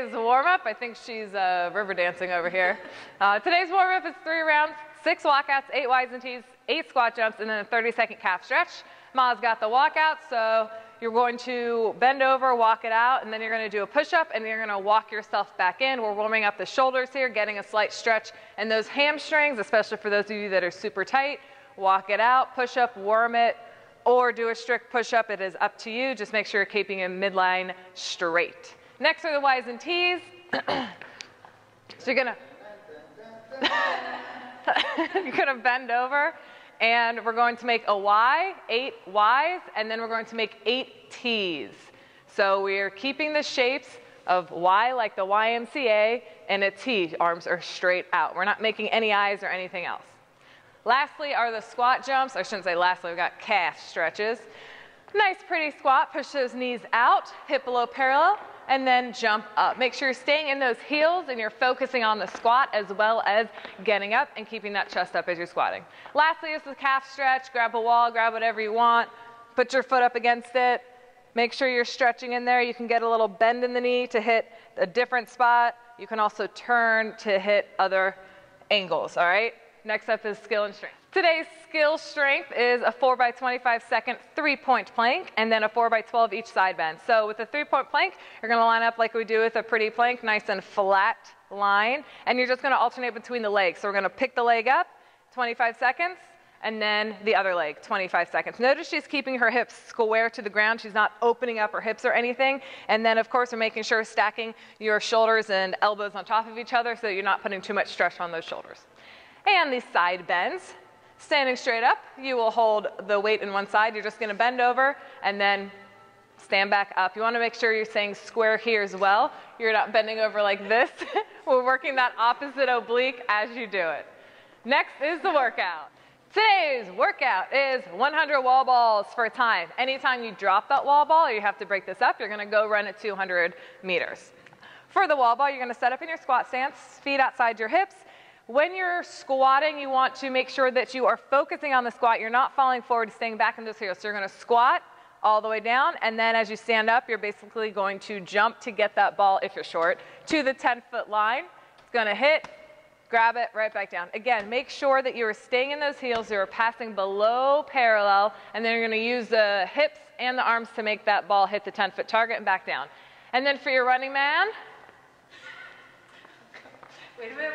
today's warm-up. I think she's river dancing over here. Today's warm-up is 3 rounds, 6 walkouts, 8 Ys and Ts, 8 squat jumps, and then a 30-second calf stretch. Ma's got the walkout, so you're going to bend over, walk it out, and then you're going to do a push-up, and then you're going to walk yourself back in. We're warming up the shoulders here, getting a slight stretch, and those hamstrings, especially for those of you that are super tight, walk it out, push-up, warm it, or do a strict push-up. It is up to you. Just make sure you're keeping a midline straight. Next are the Ys and Ts. So you're gonna bend over, and we're going to make a Y, 8 Ys, and then we're going to make 8 Ts. So we're keeping the shapes of Y like the YMCA, and a T, arms are straight out. We're not making any Is or anything else. Lastly are the squat jumps. I shouldn't say lastly, we've got calf stretches. Nice pretty squat, push those knees out, hip below parallel, and then jump up. Make sure you're staying in those heels and you're focusing on the squat as well as getting up and keeping that chest up as you're squatting. Lastly is the calf stretch. Grab a wall, grab whatever you want, put your foot up against it. Make sure you're stretching in there. You can get a little bend in the knee to hit a different spot. You can also turn to hit other angles, all right? Next up is skill and strength. Today's skill strength is a 4 by 25 second 3-point plank and then a 4 by 12 each side bend. So with a 3-point plank, you're going to line up like we do with a pretty plank, nice and flat line, and you're just going to alternate between the legs. So we're going to pick the leg up, 25 seconds, and then the other leg, 25 seconds. Notice she's keeping her hips square to the ground. She's not opening up her hips or anything. And then, of course, we're making sure stacking your shoulders and elbows on top of each other so that you're not putting too much stress on those shoulders. And these side bends. Standing straight up, you will hold the weight in one side. You're just going to bend over and then stand back up. You want to make sure you're staying square here as well. You're not bending over like this. We're working that opposite oblique as you do it. Next is the workout. Today's workout is 100 wall balls for time. Anytime you drop that wall ball or you have to break this up, you're going to go run at 200 meters. For the wall ball, you're going to set up in your squat stance, feet outside your hips. When you're squatting, you want to make sure that you are focusing on the squat. You're not falling forward, staying back in those heels. So you're going to squat all the way down, and then as you stand up, you're basically going to jump to get that ball, if you're short, to the 10-foot line. It's going to hit, grab it, right back down. Again, make sure that you are staying in those heels. You're passing below parallel, and then you're going to use the hips and the arms to make that ball hit the 10-foot target and back down. And then for your running man, wait a minute.